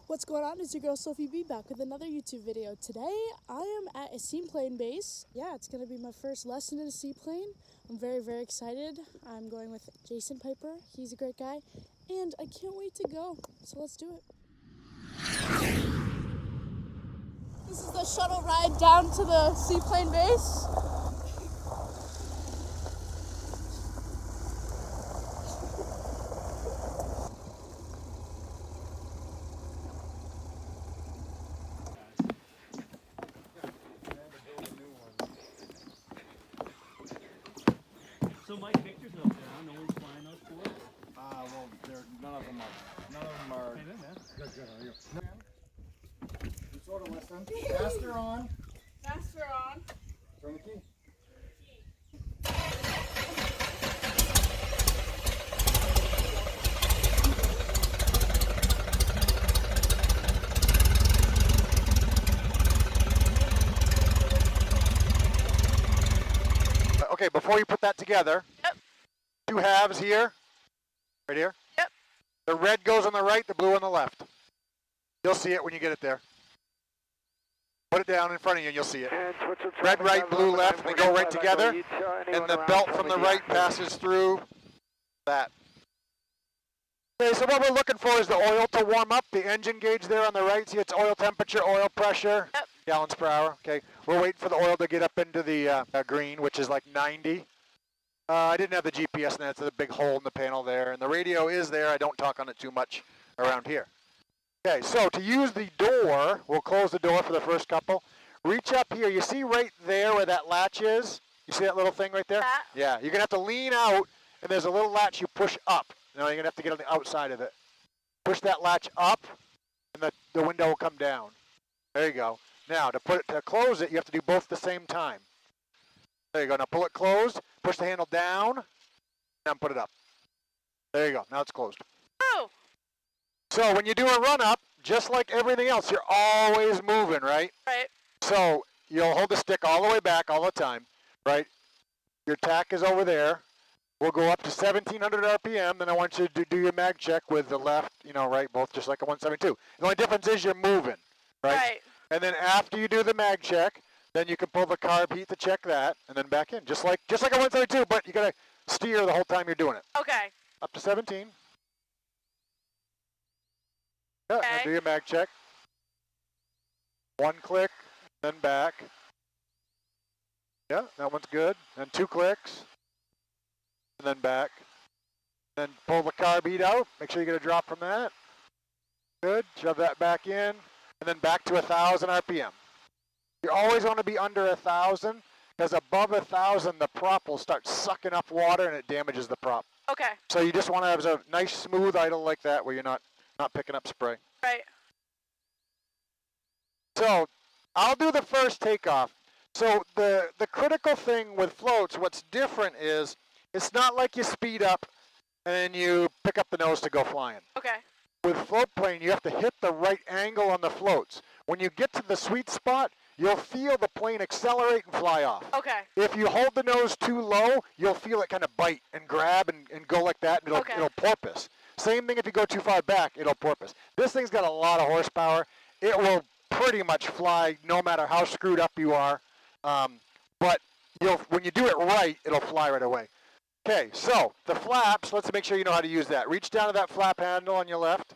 What's going on? It's your girl Sophie B back with another YouTube video. Today I am at a seaplane base. Yeah, it's going to be my first lesson in a seaplane. I'm very, very excited. I'm going with Jason Piper. He's a great guy and I can't wait to go. So let's do it. This is the shuttle ride down to the seaplane base. So Mike, Victor's up there, huh? No one's flying those four? Well, none of them are. Hey, there, man. Good, how are you? You sort of listen. Faster on. Faster on. Turn the key. Okay, before you put that together, Yep. two halves here, right here. Yep. The red goes on the right, the blue on the left. You'll see it when you get it there. Put it down in front of you and you'll see it. Red right, blue left, they go right together, and the belt from the right passes through that. Okay, so what we're looking for is the oil to warm up, the engine gauge there on the right. See, it's oil temperature, oil pressure, Yep. gallons per hour. Okay, we're waiting for the oil to get up into the green, which is like 90. I didn't have the GPS in that, so the big hole in the panel there, and the radio is there. I don't talk on it too much around here. Okay, so to use the door, we'll close the door for the first couple. Reach up here. You see right there where that latch is? You see that little thing right there? That? Yeah, you're going to have to lean out, and there's a little latch you push up. Now you're going to have to get on the outside of it. Push that latch up, and the window will come down. There you go. Now, to close it, you have to do both at the same time. There you go. Now pull it closed, push the handle down, and put it up. There you go. Now it's closed. Oh! So when you do a run-up, just like everything else, you're always moving, right? Right. So you'll hold the stick all the way back all the time, right? Your tack is over there. We'll go up to 1,700 RPM, then I want you to do your mag check with the left, right, both just like a 172. The only difference is you're moving, right? Right. And then after you do the mag check, then you can pull the carb heat to check that, and then back in, just like a 172, but you gotta steer the whole time you're doing it. Okay. Up to 17. Yeah, Okay. and do your mag check. One click, then back. Yeah, that one's good. Then 2 clicks, and then back. Then pull the carb heat out. Make sure you get a drop from that. Good. Shove that back in, and then back to 1,000 RPM. You always want to be under 1,000, because above 1,000, the prop will start sucking up water, and it damages the prop. Okay. So you just want to have a nice, smooth idle like that, where you're not picking up spray. Right. So I'll do the first takeoff. So the critical thing with floats, what's different is it's not like you speed up and then you pick up the nose to go flying. Okay. With float plane, you have to hit the right angle on the floats. When you get to the sweet spot, you'll feel the plane accelerate and fly off. Okay. If you hold the nose too low, you'll feel it kind of bite and grab and go like that, and it'll porpoise. Same thing if you go too far back, it'll porpoise. This thing's got a lot of horsepower. It will pretty much fly no matter how screwed up you are. But when you do it right, it'll fly right away. Okay, so the flaps, let's make sure you know how to use that. Reach down to that flap handle on your left.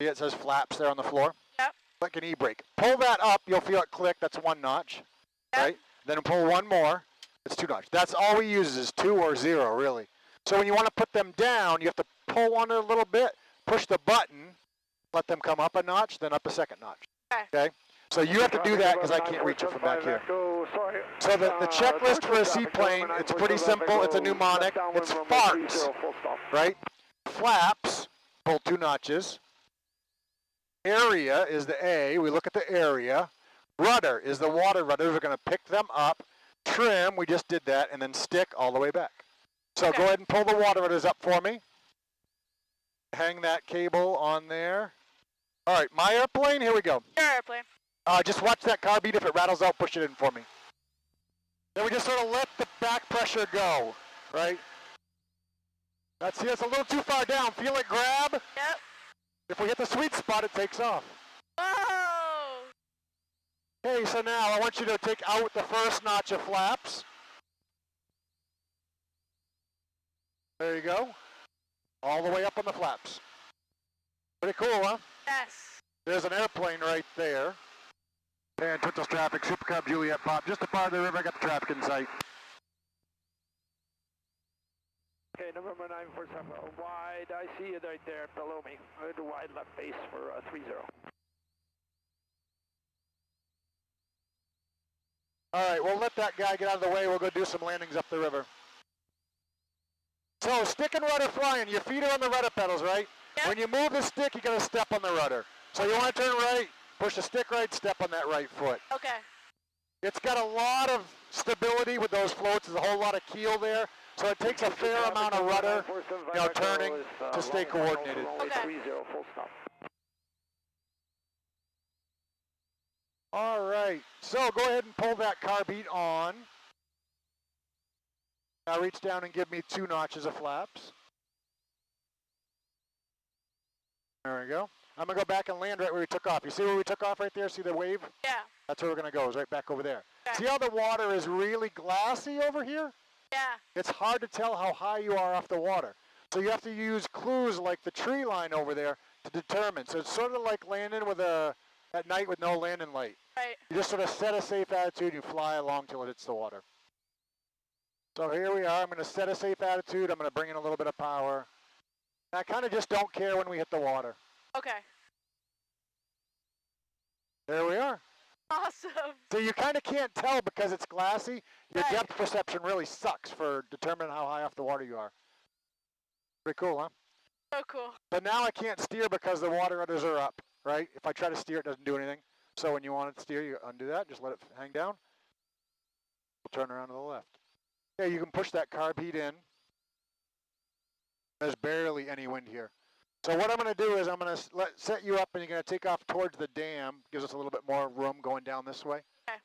See it says flaps there on the floor? Yep. Like an e-brake. Pull that up, you'll feel it click, that's 1 notch. Yep. Right? Then pull 1 more, it's 2 notch. That's all we use is 2 or 0, really. So when you want to put them down, you have to pull on it a little bit, push the button, let them come up a notch, then up a 2nd notch. Okay. So you have to do that because I can't reach it from back here. So the checklist for a seaplane, it's pretty simple. It's a mnemonic. It's farts, right? Flaps, pull 2 notches. Area is the A. We look at the area. Rudder is the water rudder. We're going to pick them up. Trim, we just did that, and then stick all the way back. So go ahead and pull the water rudders up for me. Hang that cable on there. All right, my airplane, here we go. Your airplane. Just watch that car beat. If it rattles out, push it in for me. Then we just sort of let the back pressure go, right? That's a little too far down. Feel it grab? Yep. If we hit the sweet spot, it takes off. Whoa! Okay, so now I want you to take out the first notch of flaps. There you go. All the way up on the flaps. Pretty cool, huh? Yes. There's an airplane right there. And Twitchell's traffic, Super Cub, Juliet Pop, just apart of the river, I got the traffic in sight. Okay, November 947, wide, I see you right there below me. The wide left base for 30. All right, we'll let that guy get out of the way. We'll go do some landings up the river. So, stick and rudder flying. Your feet are on the rudder pedals, right? Yep. When you move the stick, you're going to step on the rudder. So you want to turn right, push the stick right, step on that right foot. Okay. It's got a lot of stability with those floats. There's a whole lot of keel there. So it takes a fair amount of rudder, turning to stay coordinated. Okay. Full stop. All right, so go ahead and pull that carb heat on. Now reach down and give me 2 notches of flaps. There we go. I'm gonna go back and land right where we took off. You see where we took off right there? See the wave? Yeah. That's where we're gonna go, is right back over there. Okay. See how the water is really glassy over here? Yeah. It's hard to tell how high you are off the water. So you have to use clues like the tree line over there to determine. So it's sort of like landing with at night with no landing light. Right. You just sort of set a safe attitude, you fly along till it hits the water. So here we are, I'm gonna set a safe attitude, I'm gonna bring in a little bit of power. And I kind of just don't care when we hit the water. Okay. There we are. Awesome. So you kind of can't tell because it's glassy. Your Right. depth perception really sucks for determining how high off the water you are. Pretty cool, huh? So cool. But now I can't steer because the water rudders are up, right? If I try to steer, it doesn't do anything. So when you want it to steer, you undo that, just let it hang down. We'll turn around to the left. Yeah, you can push that carb heat in. There's barely any wind here. So what I'm going to do is I'm going to set you up and you're going to take off towards the dam. Gives us a little bit more room going down this way. Okay.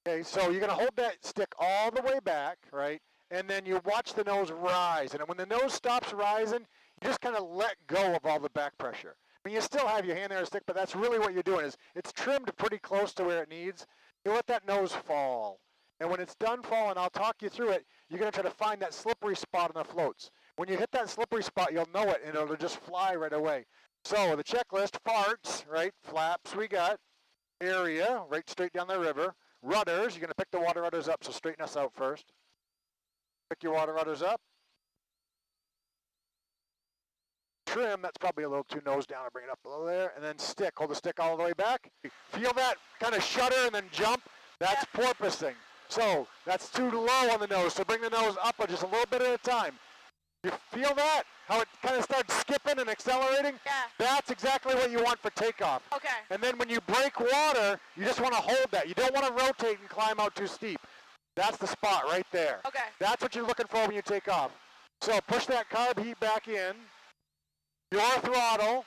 Okay, so you're going to hold that stick all the way back, right? And then you watch the nose rise. And when the nose stops rising, you just kind of let go of all the back pressure. I mean, you still have your hand there on the stick, but that's really what you're doing is it's trimmed pretty close to where it needs. You let that nose fall. And when it's done falling, I'll talk you through it, you're going to try to find that slippery spot on the floats. When you hit that slippery spot, you'll know it, and it'll just fly right away. So the checklist, farts, right, flaps we got, area, right straight down the river, rudders, you're going to pick the water rudders up, so straighten us out first. Pick your water rudders up. Trim, that's probably a little too nose down, I'll bring it up a little there, and then stick, hold the stick all the way back. Feel that kind of shudder and then jump, that's porpoising. So that's too low on the nose, so bring the nose up just a little bit at a time. You feel that? How it kind of starts skipping and accelerating? Yeah. That's exactly what you want for takeoff. Okay. And then when you break water, you just want to hold that. You don't want to rotate and climb out too steep. That's the spot right there. Okay. That's what you're looking for when you take off. So push that carb heat back in. Your throttle.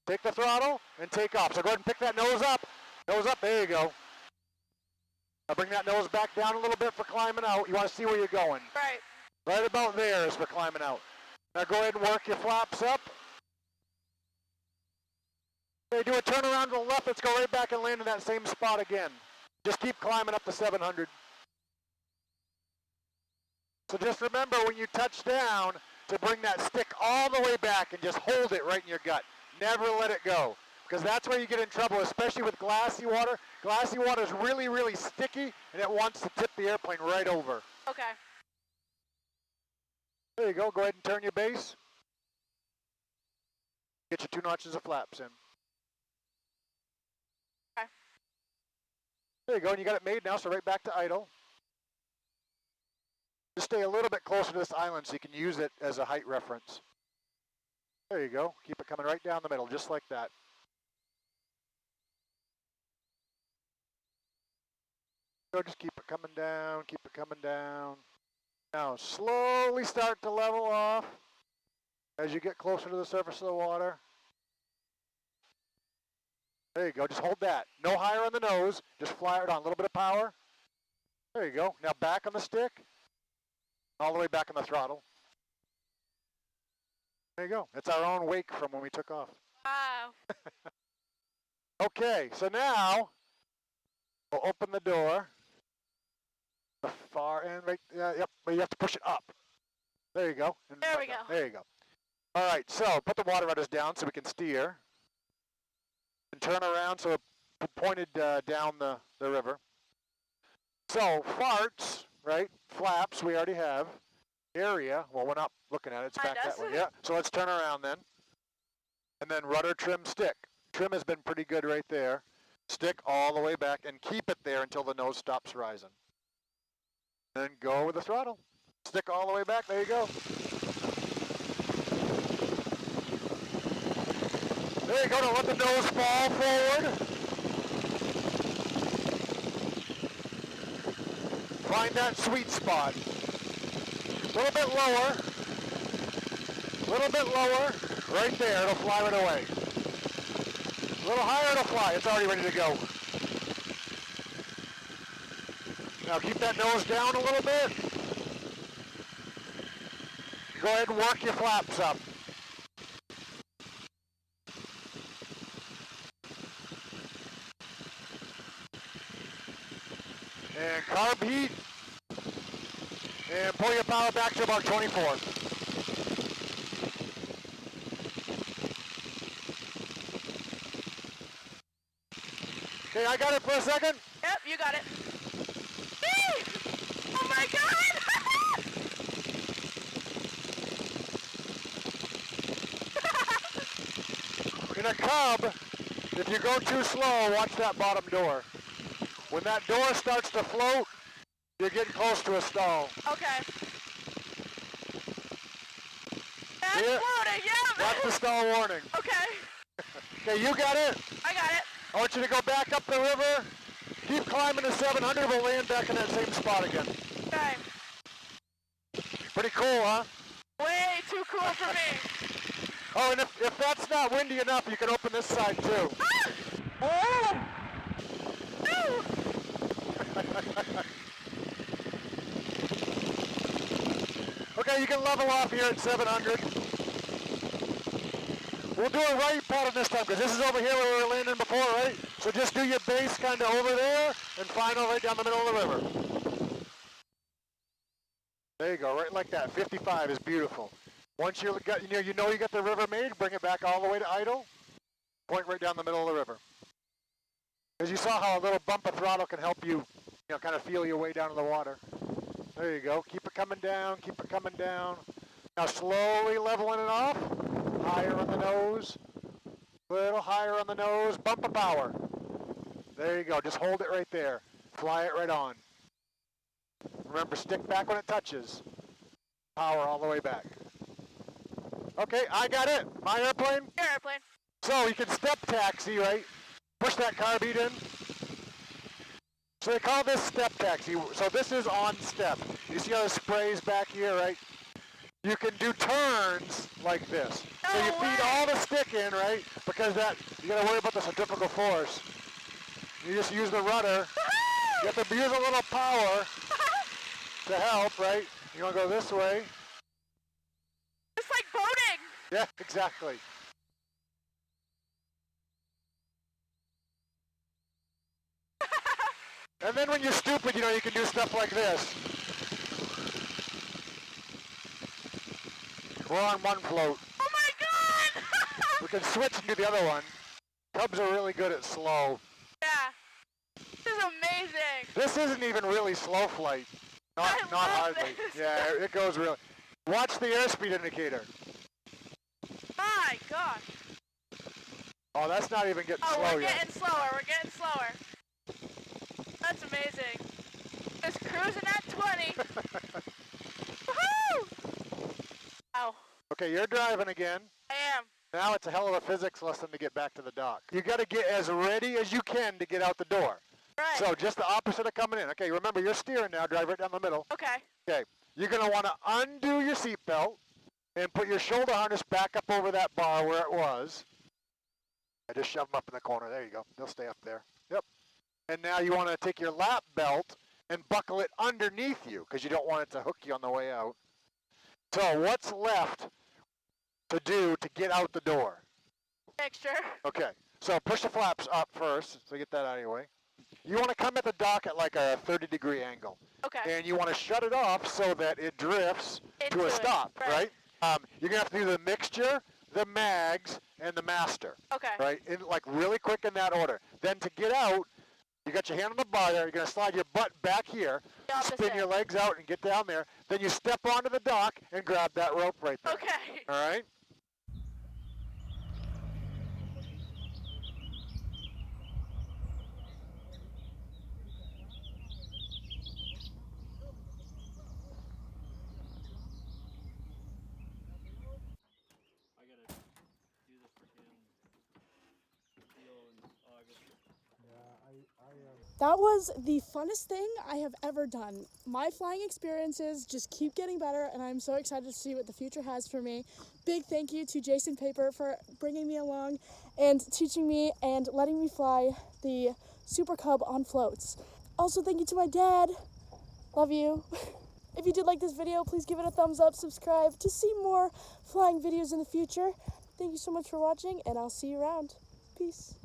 Take the throttle and take off. So go ahead and pick that nose up. Nose up, there you go. Now bring that nose back down a little bit for climbing out. You want to see where you're going. Right. Right about there is for climbing out. Now go ahead and work your flaps up. Okay, do a turnaround to the left. Let's go right back and land in that same spot again. Just keep climbing up to 700. So just remember when you touch down to bring that stick all the way back and just hold it right in your gut. Never let it go. Because that's where you get in trouble, especially with glassy water. Glassy water is really, really sticky, and it wants to tip the airplane right over. Okay. There you go. Go ahead and turn your base. Get your 2 notches of flaps in. Okay. There you go. And you got it made now, so right back to idle. Just stay a little bit closer to this island so you can use it as a height reference. There you go. Keep it coming right down the middle, just like that. So just keep it coming down, keep it coming down. Now slowly start to level off as you get closer to the surface of the water. There you go, just hold that. No higher on the nose, just fly it on, a little bit of power. There you go, now back on the stick, all the way back on the throttle. There you go. It's our own wake from when we took off. Wow. Okay, so now we'll open the door. The far end, right? Yep, but you have to push it up. There you go. And There we go. There you go. All right, so put the water rudders down so we can steer. And turn around so it pointed down the river. So farts, right? Flaps, we already have. Area, well, we're not looking at it. It's back that way. Yeah, so let's turn around then. And then rudder, trim, stick. Trim has been pretty good right there. Stick all the way back and keep it there until the nose stops rising. Then go with the throttle. Stick all the way back. There you go. There you go. Don't let the nose fall forward. Find that sweet spot. A little bit lower. A little bit lower. Right there. It'll fly right away. A little higher, it'll fly. It's already ready to go. Now keep that nose down a little bit. Go ahead and work your flaps up. And carb heat. And pull your power back to about 24. Okay, I got it for a second. Yep, you got it. Eee! Oh my god! In a cub, if you go too slow, watch that bottom door. When that door starts to float, you're getting close to a stall. Okay. That's Here. floating, yeah! That's the stall warning. Okay. Okay, you got it. I got it. I want you to go back up the river. Keep climbing to 700. We'll land back in that same spot again. Okay. Pretty cool, huh? Way too cool for me. Oh, and if that's not windy enough, you can open this side too. Ah! Ooh. Okay, you can level off here at 700. We'll do a right pattern this time because this is over here where we were landing before, right? So just do your base kind of over there and final right down the middle of the river. There you go, right like that. 55 is beautiful. Once you got, you know you got the river made, bring it back all the way to idle. Point right down the middle of the river. Because you saw how a little bump of throttle can help you, kind of feel your way down to the water. There you go. Keep it coming down. Keep it coming down. Now slowly leveling it off. Higher on the nose. A little higher on the nose. Bump of power. There you go. Just hold it right there. Fly it right on. Remember, stick back when it touches. Power all the way back. Okay, I got it. My airplane. Your airplane. So you can step taxi, right? Push that car beat in. So they call this step taxi. So this is on step. You see how the spray's back here, right? You can do turns like this. So you feed all the stick in, right? Because you gotta worry about the centrifugal force. You just use the rudder. You have to use a little power to help, right? You wanna go this way. It's like boating. Yeah, exactly. And then when you're stupid, you can do stuff like this. We're on one float. Oh my god! We can switch and do the other one. Cubs are really good at slow. Yeah. This is amazing. This isn't even really slow flight. Not love hardly. this. Yeah, it goes really. Watch the airspeed indicator. My god. Oh, that's not even getting Oh, slow we're yet. getting slower. We're getting slower. That's amazing. Just cruising at 20. Woohoo! Ow. Okay, you're driving again. I am. Now it's a hell of a physics lesson to get back to the dock. You got to get as ready as you can to get out the door. Right. So just the opposite of coming in. Okay, remember you're steering now. Drive right down the middle. Okay. Okay, you're going to want to undo your seatbelt and put your shoulder harness back up over that bar where it was. I just shove them up in the corner. There you go. They'll stay up there. Yep. And now you want to take your lap belt and buckle it underneath you because you don't want it to hook you on the way out. So what's left to do to get out the door. Mixture. Okay, so push the flaps up first, so get that out of your way. You want to come at the dock at like a 30-degree angle. Okay. And you want to shut it off so that it drifts Into to a it, stop, right. You're going to have to do the mixture, the mags, and the master. Okay. Right, like really quick in that order. Then to get out, you got your hand on the bar there, you're going to slide your butt back here, The opposite. spin your legs out and get down there. Then you step onto the dock and grab that rope right there. Okay. All right? I gotta do this for him. Deal in August. That was the funnest thing I have ever done. My flying experiences just keep getting better, and I'm so excited to see what the future has for me. Big thank you to Jason Paper for bringing me along and teaching me and letting me fly the Super Cub on floats. Also, thank you to my dad. Love you. If you did like this video, please give it a thumbs up, subscribe to see more flying videos in the future. Thank you so much for watching, and I'll see you around. Peace.